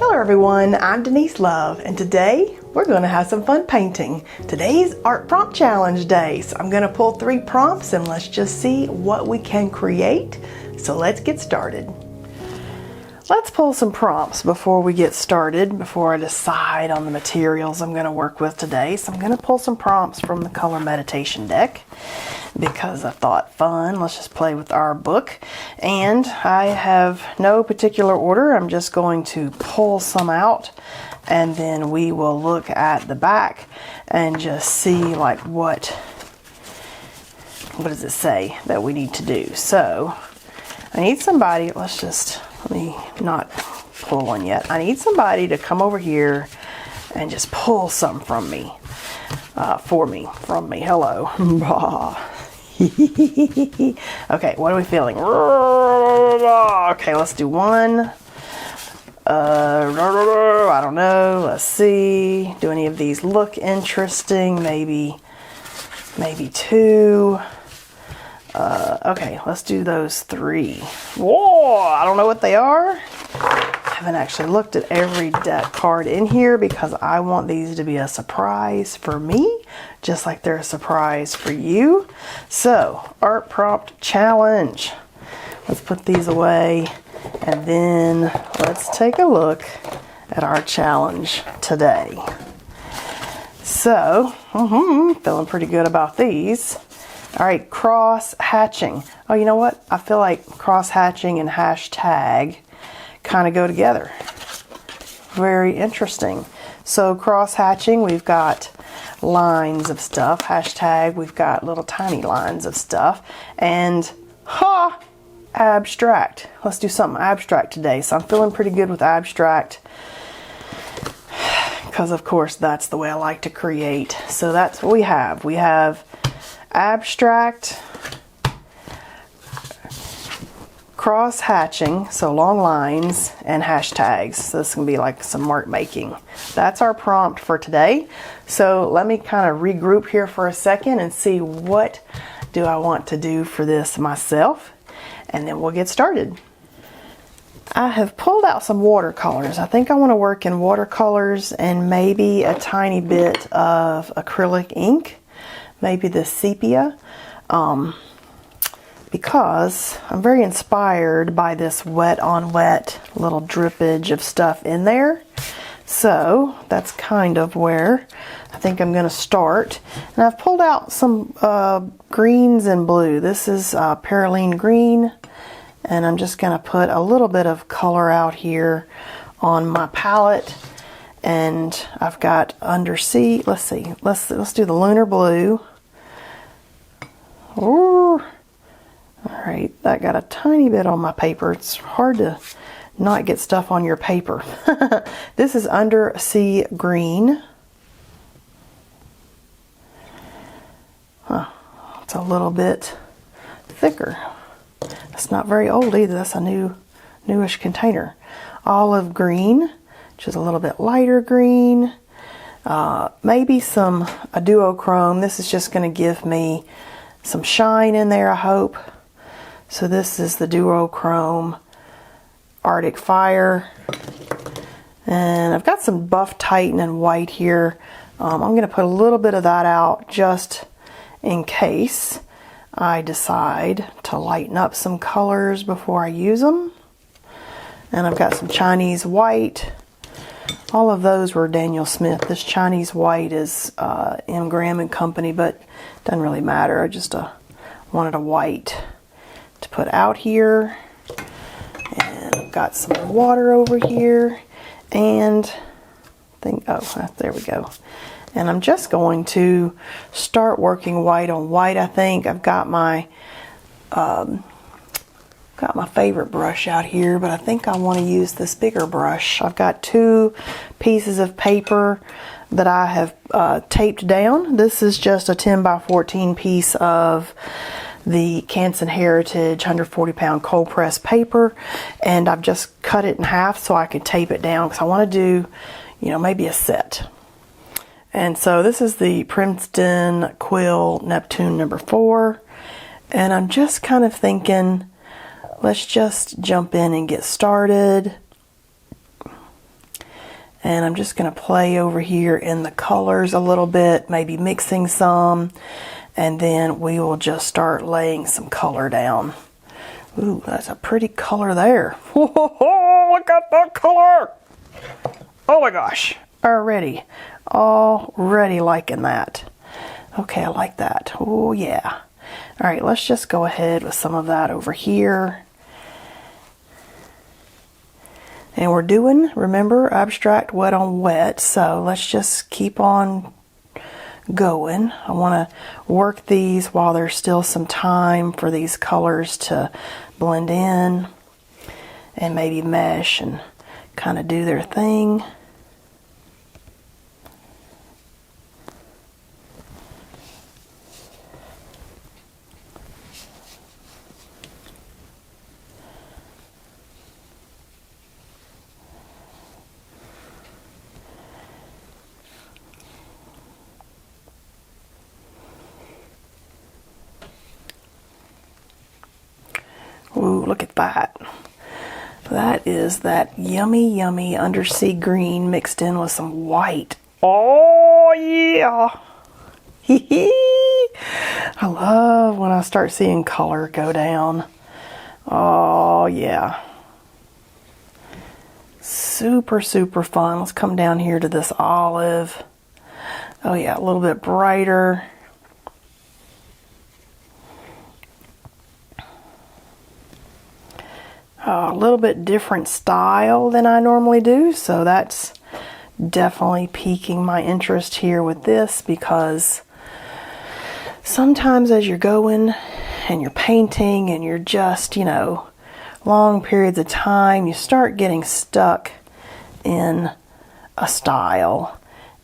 Hello everyone, I'm Denise Love, and today we're going to have some fun painting. Today's Art Prompt Challenge Day, so I'm going to pull 3 prompts and let's just see what we can create. So let's get started. Let's pull some prompts before we get started, before I decide on the materials I'm going to work with today. So I'm going to pull some prompts from the Color Meditation deck because I thought, fun, let's just play with our book. And I have no particular order. I'm just going to pull some out and then we will look at the back and just see like what does it say that we need to do. So I need somebody, let me not pull one yet. I need somebody to come over here and just pull some from me, from me. Hello. Okay, what are we feeling? Okay, let's do one. I don't know. Let's see. Do any of these look interesting? Maybe 2. Okay, let's do those 3. Whoa, I don't know what they are. I haven't actually looked at every deck card in here because I want these to be a surprise for me, just like they're a surprise for you. So, Art Prompt Challenge. Let's put these away and then let's take a look at our challenge today. So, feeling pretty good about these. All right, cross hatching. Oh, you know what? I feel like cross hatching and hashtag kind of go together. Very interesting. So cross hatching, we've got lines of stuff. Hashtag, we've got little tiny lines of stuff. And abstract. Let's do something abstract today. So I'm feeling pretty good with abstract because of course that's the way I like to create. So that's what we have. We have abstract, cross hatching, so long lines, and hashtags. So this can be like some mark making. That's our prompt for today. So let me kind of regroup here for a second and see what do I want to do for this myself, and then we'll get started. I have pulled out some watercolors. I think I want to work in watercolors and maybe a tiny bit of acrylic ink. Maybe the sepia, because I'm very inspired by this wet on wet little drippage of stuff in there. So that's kind of where I think I'm going to start. And I've pulled out some greens and blue. This is Perylene green, and I'm just going to put a little bit of color out here on my palette. And I've got undersea, let's see, let's do the lunar blue. Ooh. All right, that got a tiny bit on my paper. It's hard to not get stuff on your paper. This is undersea green. It's a little bit thicker. It's not very old either. That's a newish container. Olive green, which is a little bit lighter green. Maybe a duochrome. This is just going to give me some shine in there, I hope. So this is the duochrome Arctic Fire. And I've got some buff titan and white here. I'm going to put a little bit of that out just in case I decide to lighten up some colors before I use them. And I've got some Chinese white. All of those were Daniel Smith. This Chinese white is M. Graham and Company, but doesn't really matter. I just wanted a white to put out here. And I've got some water over here. And there we go. And I'm just going to start working white on white, I think. I've got my favorite brush out here, but I think I want to use this bigger brush. I've got 2 pieces of paper that I have taped down. This is just a 10 by 14 piece of the Canson Heritage 140 pound cold press paper, and I've just cut it in half so I can tape it down because I want to do, maybe a set. And so this is the Princeton Quill Neptune number 4, and I'm just kind of thinking, let's just jump in and get started. And I'm just going to play over here in the colors a little bit, maybe mixing some, and then we will just start laying some color down. Ooh, that's a pretty color there. Whoa, look at that color! Oh my gosh, already liking that. Okay, I like that. Oh yeah. All right, let's just go ahead with some of that over here. And we're doing, remember, abstract wet on wet, so let's just keep on going. I want to work these while there's still some time for these colors to blend in and maybe mesh and kind of do their thing. Ooh, look at that. That is that yummy, yummy undersea green mixed in with some white. Oh, yeah. I love when I start seeing color go down. Oh, yeah. Super, super fun. Let's come down here to this olive. Oh, yeah, a little bit brighter. A little bit different style than I normally do, so that's definitely piquing my interest here with this, because sometimes as you're going and you're painting and you're just, you know, long periods of time, you start getting stuck in a style.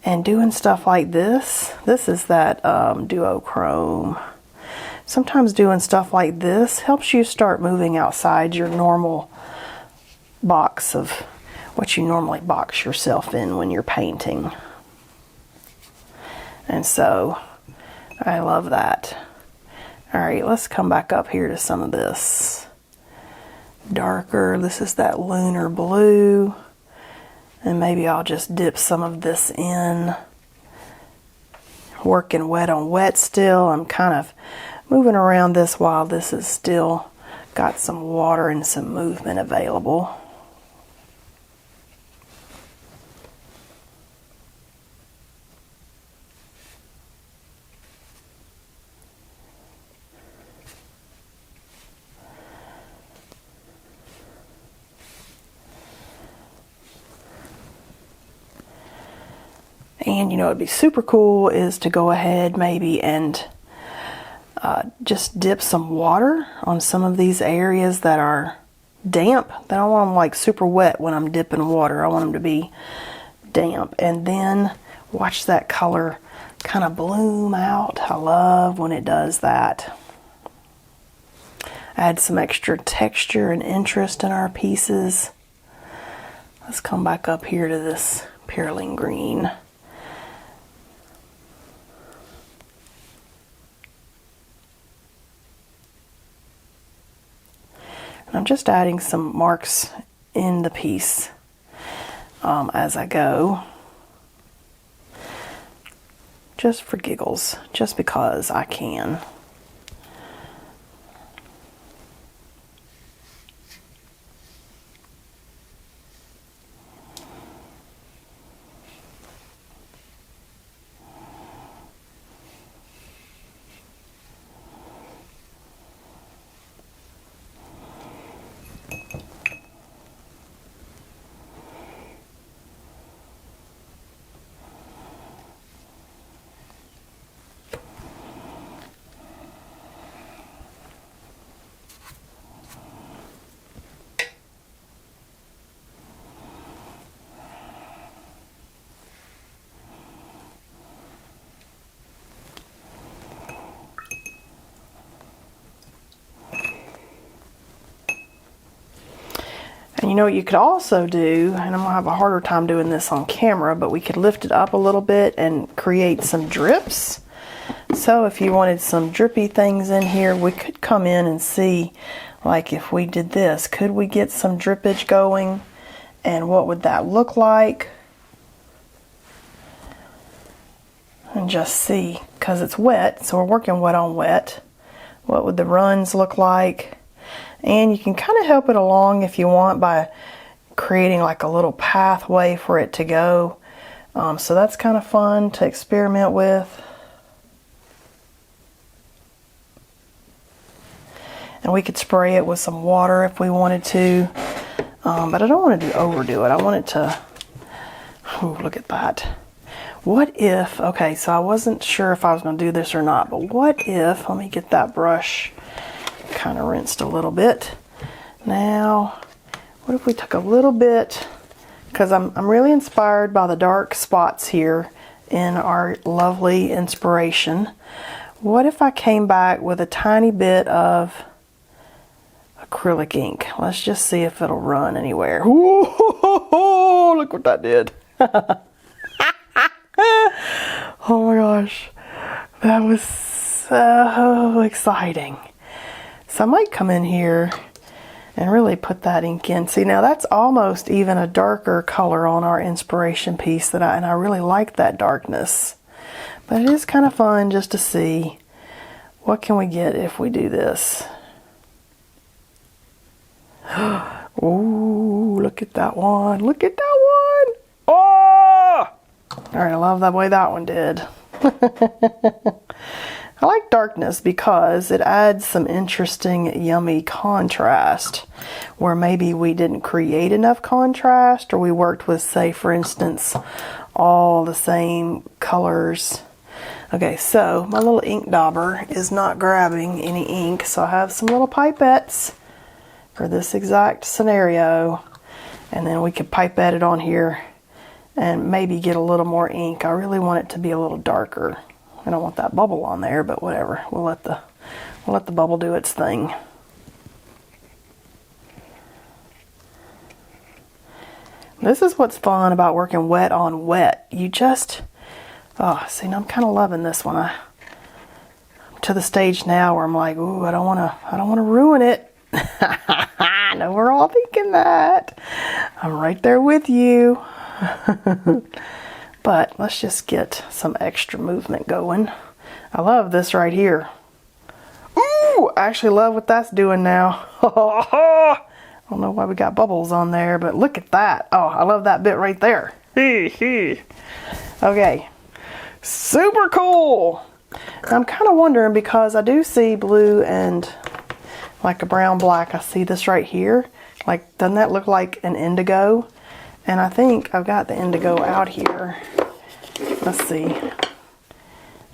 And doing stuff like this is that duochrome. Sometimes doing stuff like this helps you start moving outside your normal box of what you normally box yourself in when you're painting. And so I love that. All right, let's come back up here to some of this darker. This is that lunar blue. And maybe I'll just dip some of this in. Working wet on wet still. I'm kind of moving around this while this is still got some water and some movement available. And you know, it'd be super cool is to go ahead maybe and just dip some water on some of these areas that are damp. I don't want them like super wet when I'm dipping water. I want them to be damp. And then watch that color kind of bloom out. I love when it does that. Add some extra texture and interest in our pieces. Let's come back up here to this Pearling green. I'm just adding some marks in the piece as I go, just for giggles, just because I can. And you know what you could also do, and I'm gonna have a harder time doing this on camera, but we could lift it up a little bit and create some drips. So if you wanted some drippy things in here, we could come in and see, like if we did this, could we get some drippage going? And what would that look like? and just see, because it's wet, so we're working wet on wet. What would the runs look like? And you can kind of help it along if you want by creating like a little pathway for it to go. So that's kind of fun to experiment with. And we could spray it with some water if we wanted to. But I don't want to overdo it. I want it to, ooh, look at that. What if, okay, so I wasn't sure if I was going to do this or not, but what if, let me get that brush kind of rinsed a little bit. Now, what if we took a little bit, because I'm really inspired by the dark spots here in our lovely inspiration. What if I came back with a tiny bit of acrylic ink? Let's just see if it'll run anywhere. Ooh, look what that did. Oh my gosh, that was so exciting. So I might come in here and really put that ink in. See, now that's almost even a darker color on our inspiration piece and I really like that darkness. But it is kind of fun just to see what can we get if we do this. Ooh, look at that one. Look at that one. Oh! All right, I love the way that one did. I like darkness because it adds some interesting, yummy contrast where maybe we didn't create enough contrast, or we worked with, say, for instance, all the same colors. Okay, so my little ink dauber is not grabbing any ink, so I have some little pipettes for this exact scenario, and then we could pipette it on here and maybe get a little more ink. I really want it to be a little darker. I don't want that bubble on there, but whatever. We'll let the bubble do its thing. This is what's fun about working wet on wet. You just, oh, see, now I'm kind of loving this one. I'm to the stage now where I'm like, ooh, I don't want to ruin it. I know we're all thinking that. I'm right there with you. But let's just get some extra movement going. I love this right here. Ooh, I actually love what that's doing now. I don't know why we got bubbles on there, but look at that. Oh, I love that bit right there. Okay, super cool. I'm kind of wondering, because I do see blue and like a brown black. I see this right here. Like, doesn't that look like an indigo? And I think I've got the indigo out here. Let's see.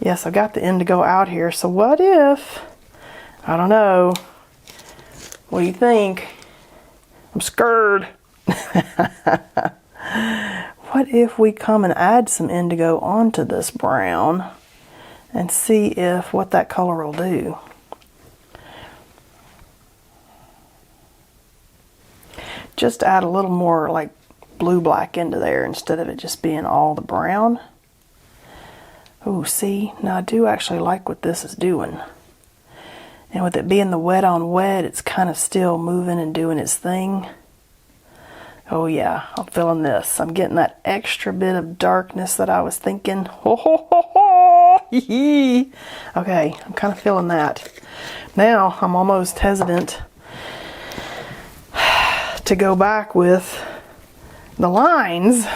Yes, I've got the indigo out here. So what if, I don't know, what do you think? I'm scared. What if we come and add some indigo onto this brown and see if what that color will do? Just add a little more like blue-black into there instead of it just being all the brown. Oh, see, now I do actually like what this is doing. And with it being the wet on wet, it's kind of still moving and doing its thing. Oh yeah, I'm feeling this. I'm getting that extra bit of darkness that I was thinking. Ho ho ho ho! Okay, I'm kind of feeling that. Now, I'm almost hesitant to go back with the lines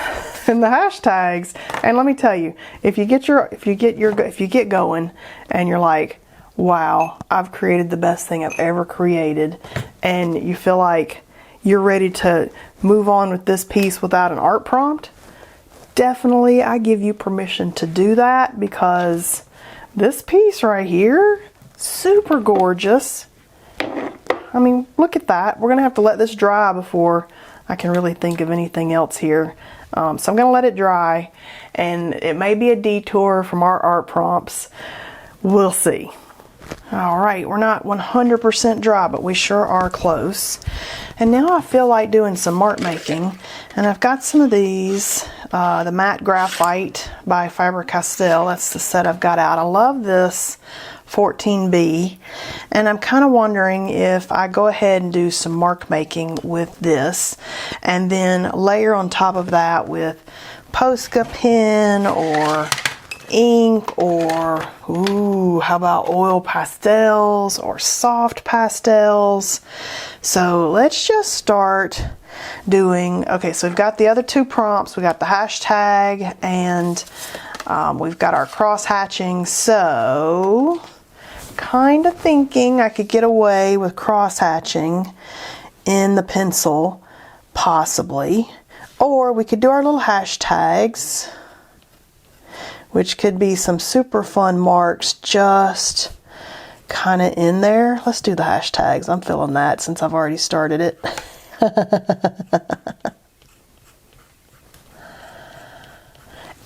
and the hashtags. And let me tell you, if you get going and you're like, wow, I've created the best thing I've ever created, and you feel like you're ready to move on with this piece without an art prompt, definitely I give you permission to do that, because this piece right here, super gorgeous. I mean, look at that. We're gonna have to let this dry before I can really think of anything else here. So I'm gonna let it dry, and it may be a detour from our art prompts. We'll see. All right, we're not 100% dry, but we sure are close. And now I feel like doing some mark making, and I've got some of these, the matte graphite by Faber-Castell. That's the set I've got out. I love this 14B, and I'm kind of wondering if I go ahead and do some mark making with this, and then layer on top of that with Posca pen or ink, or ooh, how about oil pastels or soft pastels? So let's just start doing, okay, so we've got the other two prompts. We got the hashtag and we've got our cross hatching. So kind of thinking I could get away with cross hatching in the pencil, possibly. Or we could do our little hashtags, which could be some super fun marks just kind of in there. Let's do the hashtags. I'm feeling that since I've already started it.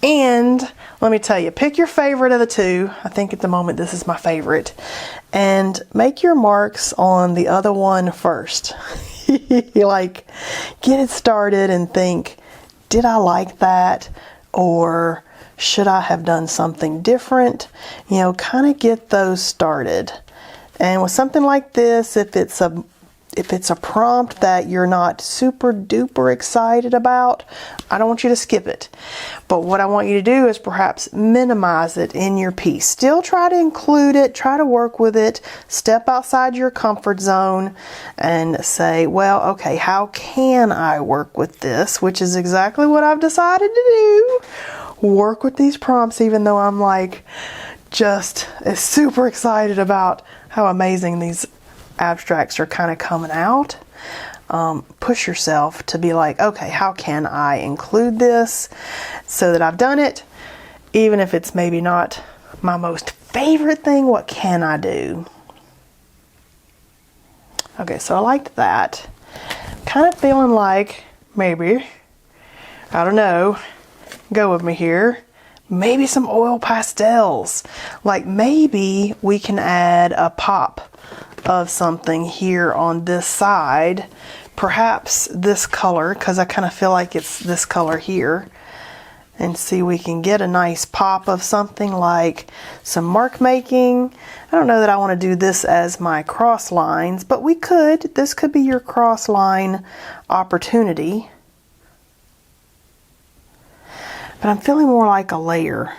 And let me tell you, pick your favorite of the two. I think at the moment this is my favorite. And make your marks on the other one first. Like, get it started and think, did I like that? Or should I have done something different? You know, kind of get those started. And with something like this, if it's a prompt that you're not super duper excited about, I don't want you to skip it. But what I want you to do is perhaps minimize it in your piece. Still try to include it, try to work with it, step outside your comfort zone and say, well, okay, how can I work with this? Which is exactly what I've decided to do. Work with these prompts, even though I'm like just super excited about how amazing these abstracts are kind of coming out. Push yourself to be like, okay, how can I include this so that I've done it, even if it's maybe not my most favorite thing? What can I do? Okay, so I liked that. Kind of feeling like maybe, I don't know, go with me here, maybe some oil pastels. Like maybe we can add a pop of something here on this side, perhaps this color, because I kind of feel like it's this color here, and see we can get a nice pop of something like some MarkMaking. I don't know that I want to do this as my cross lines, but we could. This could be your cross line opportunity. But I'm feeling more like a layer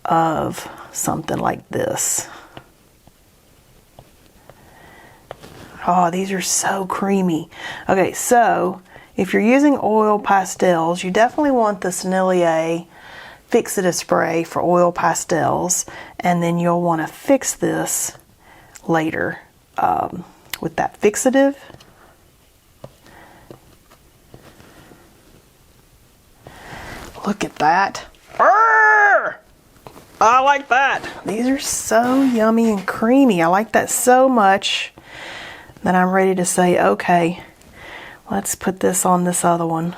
of something like this. Oh, these are so creamy. Okay, so if you're using oil pastels, you definitely want the Sennelier Fixative Spray for oil pastels, and then you'll want to fix this later with that fixative. Look at that. Arr! I like that. These are so yummy and creamy. I like that so much that I'm ready to say, okay, let's put this on this other one.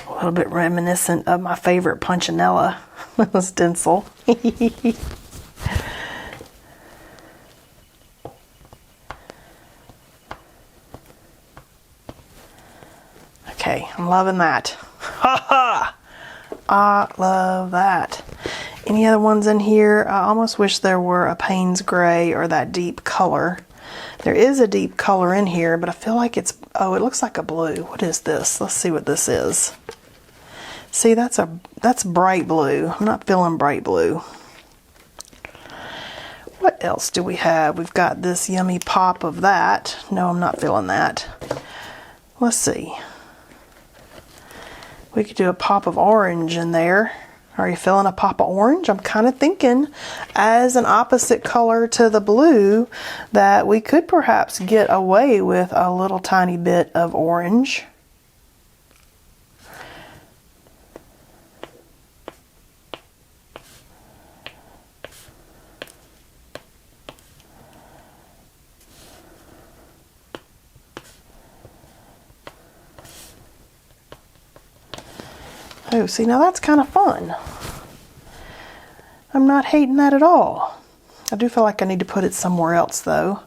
A little bit reminiscent of my favorite Punchinella stencil. Okay, I'm loving that. Ha ha! I love that. Any other ones in here? I almost wish there were a Payne's Gray or that deep color. There is a deep color in here, but I feel like it's, oh, it looks like a blue. What is this? Let's see what this is. See, that's bright blue. I'm not feeling bright blue. What else do we have? We've got this yummy pop of that. No, I'm not feeling that. Let's see. We could do a pop of orange in there. Are you feeling a pop of orange? I'm kind of thinking as an opposite color to the blue that we could perhaps get away with a little tiny bit of orange. Oh, see, now that's kind of fun. I'm not hating that at all. I do feel like I need to put it somewhere else, though.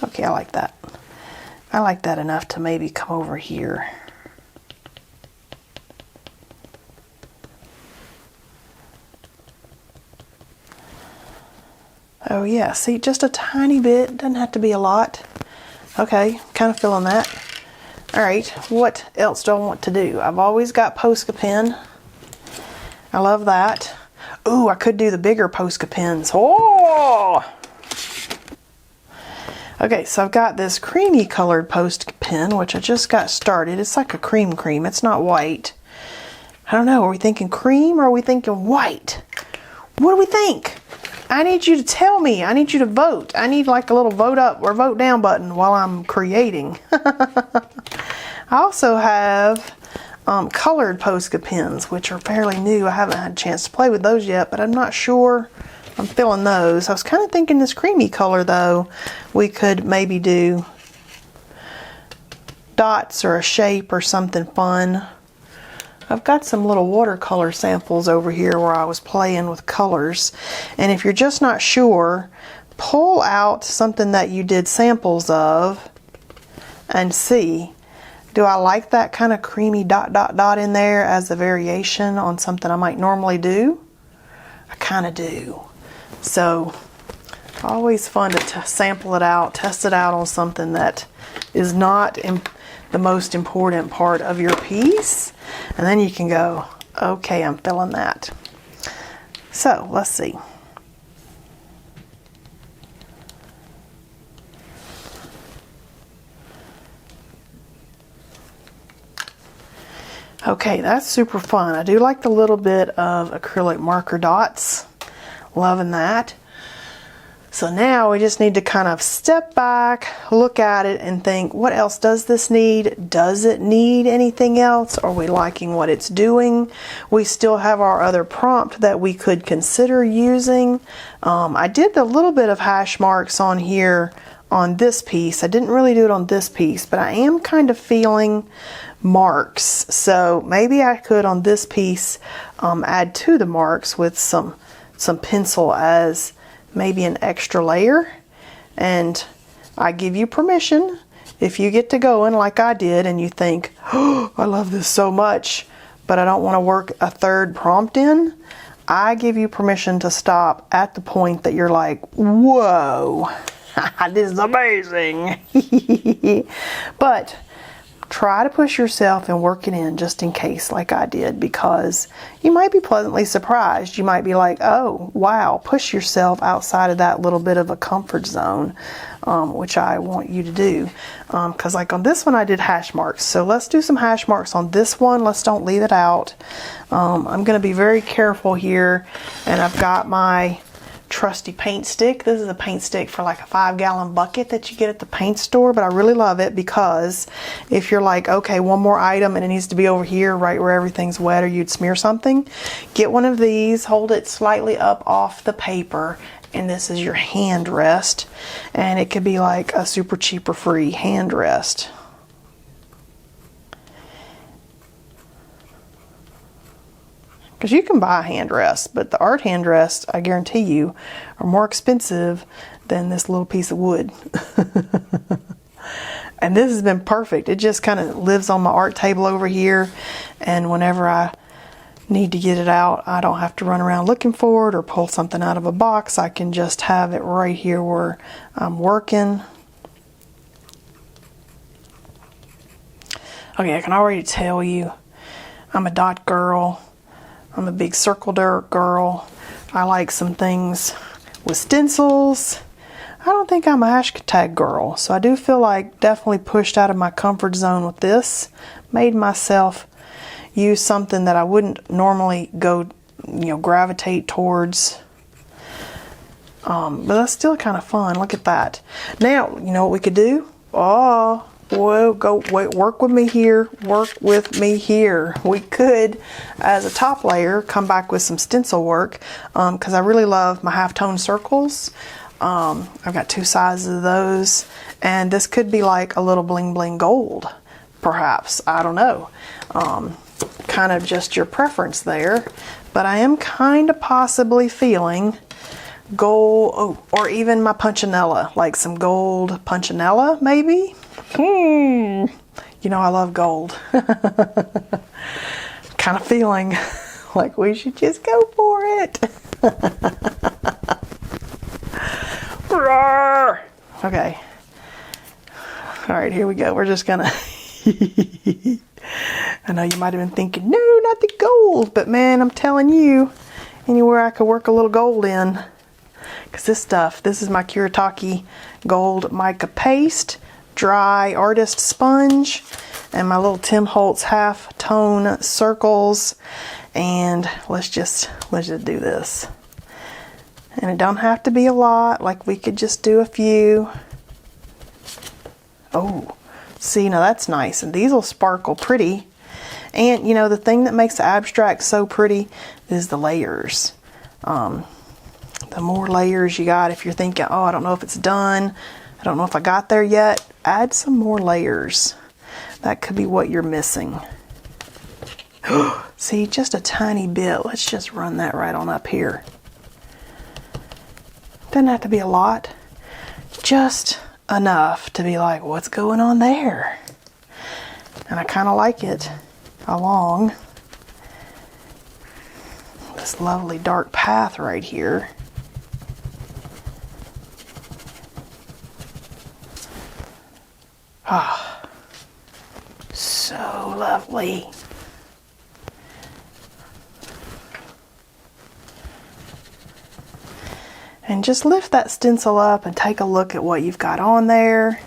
Okay, I like that. I like that enough to maybe come over here. Oh yeah, see, just a tiny bit, doesn't have to be a lot. Okay, kind of feeling that. All right, what else do I want to do? I've always got Posca pen. I love that. Ooh, I could do the bigger Posca pens. Oh! Okay, so I've got this creamy colored Posca pen, which I just got started. It's like a cream. It's not white. I don't know, are we thinking cream or are we thinking white? What do we think? I need you to tell me. I need you to vote. I need like a little vote up or vote down button while I'm creating. I also have colored Posca pens, which are fairly new. I haven't had a chance to play with those yet, but I'm not sure I'm feeling those. I was kind of thinking this creamy color though, we could maybe do dots or a shape or something fun. I've got some little watercolor samples over here where I was playing with colors. And if you're just not sure, pull out something that you did samples of and see. Do I like that kind of creamy dot dot dot in there as a variation on something I might normally do? I kind of do. So always fun to sample it out, test it out on something that is not the most important part of your piece. And then you can go, okay, I'm feeling that. So let's see. Okay, that's super fun. I do like the little bit of acrylic marker dots. Loving that. So now we just need to kind of step back, look at it and think, what else does this need? Does it need anything else? Are we liking what it's doing? We still have our other prompt that we could consider using. I did a little bit of hash marks on here on this piece. I didn't really do it on this piece, but I am kind of feeling marks. So maybe I could on this piece add to the marks with some pencil as maybe an extra layer. And I give you permission, if you get to going like I did and you think, oh, I love this so much, but I don't want to work a third prompt in, I give you permission to stop at the point that you're like, whoa, this is amazing. But try to push yourself and work it in just in case, like I did, because you might be pleasantly surprised. You might be like, oh, wow, push yourself outside of that little bit of a comfort zone, which I want you to do. Because like on this one, I did hash marks. So let's do some hash marks on this one. Let's don't leave it out. I'm going to be very careful here. And I've got my trusty paint stick. This is a paint stick for like a 5-gallon bucket that you get at the paint store, but I really love it because if you're like, okay, one more item and it needs to be over here right where everything's wet or you'd smear something, get one of these, hold it slightly up off the paper, and this is your hand rest, and it could be like a super cheap or free hand rest. Because you can buy a hand rest, but the art hand rests, I guarantee you, are more expensive than this little piece of wood. And this has been perfect. It just kind of lives on my art table over here, and whenever I need to get it out, I don't have to run around looking for it or pull something out of a box. I can just have it right here where I'm working. Okay, I can already tell you I'm a dot girl. I'm a big circle dirt girl. I like some things with stencils. I don't think I'm a hashtag girl, so I do feel like definitely pushed out of my comfort zone with this. Made myself use something that I wouldn't normally go, gravitate towards. But that's still kind of fun. Look at that. Now, you know what we could do? Oh, well, work with me here. Work with me here. We could, as a top layer, come back with some stencil work because I really love my halftone circles. I've got 2 sizes of those, and this could be like a little bling bling gold, perhaps. I don't know. Kind of just your preference there, but I am kind of possibly feeling gold, or even my punchinella, like some gold punchinella maybe. You know I love gold. Kind of feeling like we should just go for it. Okay. All right, here we go. We're just gonna, I know you might have been thinking, no, not the gold, but man, I'm telling you, anywhere I could work a little gold in, because this stuff, this is my Kuretake gold mica paste, dry artist sponge, and my little Tim Holtz half tone circles, and let's just do this. And it don't have to be a lot, like we could just do a few. Oh, see, now that's nice, and these will sparkle pretty. And you know, the thing that makes the abstract so pretty is the layers. The more layers you got, if you're thinking, oh, I don't know if it's done, I don't know if I got there yet, add some more layers. That could be what you're missing. See, just a tiny bit. Let's just run that right on up here. Doesn't have to be a lot, just enough to be like, what's going on there? And I kind of like it along this lovely dark path right here. Ah, so lovely. And just lift that stencil up and take a look at what you've got on there.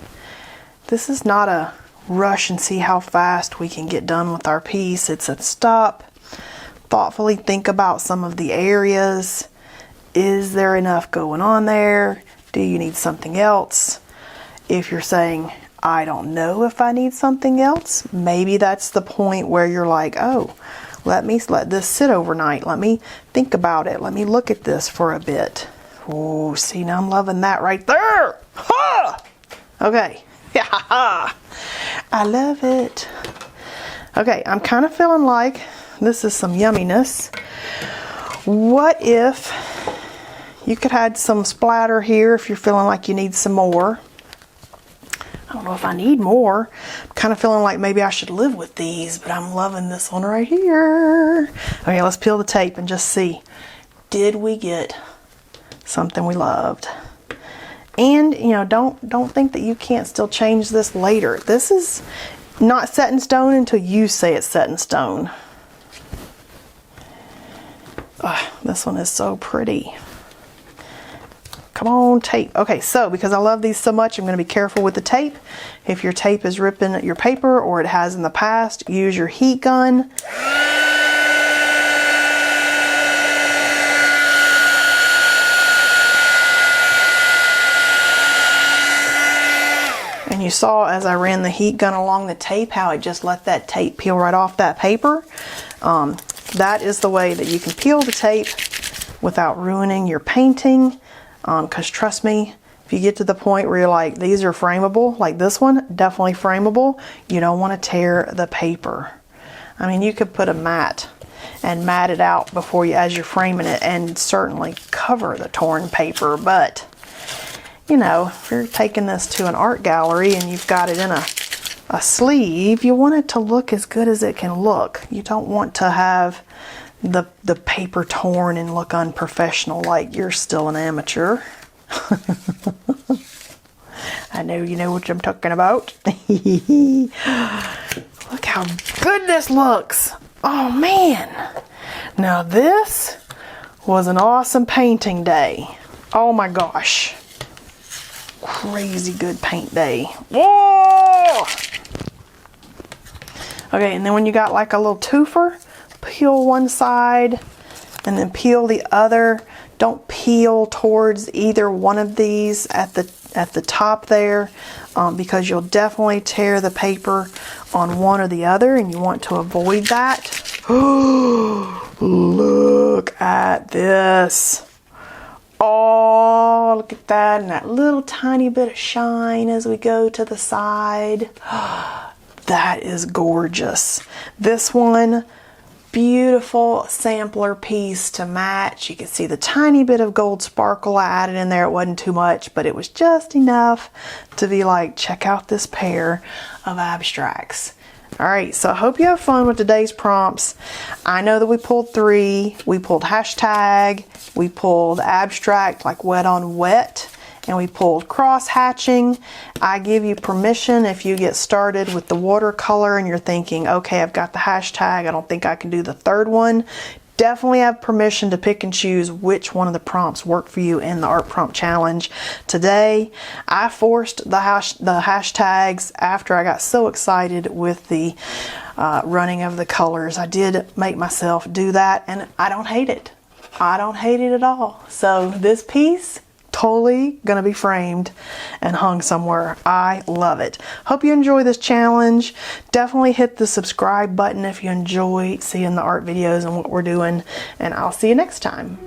This is not a rush and see how fast we can get done with our piece. It's a stop, thoughtfully think about some of the areas. Is there enough going on there? Do you need something else? If you're saying, I don't know if I need something else, maybe that's the point where you're like, oh, let this sit overnight. Let me think about it. Let me look at this for a bit. Oh, see, now I'm loving that right there. Ha! Okay. Yeah. I love it. Okay, I'm kind of feeling like this is some yumminess. What if you could add some splatter here if you're feeling like you need some more? I don't know if I need more. I'm kind of feeling like maybe I should live with these, but I'm loving this one right here. Okay, let's peel the tape and just see. Did we get something we loved? And you know, don't think that you can't still change this later. This is not set in stone until you say it's set in stone. This one is so pretty. Come on, tape. Okay, so because I love these so much, I'm going to be careful with the tape. If your tape is ripping your paper, or it has in the past, use your heat gun. And you saw as I ran the heat gun along the tape how it just let that tape peel right off that paper. That is the way that you can peel the tape without ruining your painting. Because trust me, if you get to the point where you're like, these are frameable, like this one, definitely frameable, you don't want to tear the paper. I mean, you could put a mat and mat it out before you, as you're framing it, and certainly cover the torn paper, but you know, if you're taking this to an art gallery and you've got it in a sleeve, you want it to look as good as it can look. You don't want to have the paper torn and look unprofessional like you're still an amateur. I know you know what I'm talking about. Look how good this looks. Oh man. Now this was an awesome painting day. Oh my gosh. Crazy good paint day. Whoa! Okay, and then when you got like a little twofer, peel one side and then peel the other. Don't peel towards either one of these at the top there, because you'll definitely tear the paper on one or the other, and you want to avoid that. Look at this. Oh, look at that, and that little tiny bit of shine as we go to the side. That is gorgeous. This one, beautiful sampler piece to match. You can see the tiny bit of gold sparkle I added in there. It wasn't too much, but it was just enough to be like, check out this pair of abstracts. All right, so I hope you have fun with today's prompts. I know that we pulled 3. We pulled hashtag, we pulled abstract, like wet on wet, and we pulled cross hatching. I give you permission if you get started with the watercolor and you're thinking, okay, I've got the hashtag, I don't think I can do the third one. Definitely have permission to pick and choose which one of the prompts work for you in the art prompt challenge. Today, I forced the hashtags after I got so excited with the running of the colors. I did make myself do that, and I don't hate it. I don't hate it at all. So this piece, totally gonna be framed and hung somewhere. I love it. Hope you enjoy this challenge. Definitely hit the subscribe button if you enjoy seeing the art videos and what we're doing, and I'll see you next time.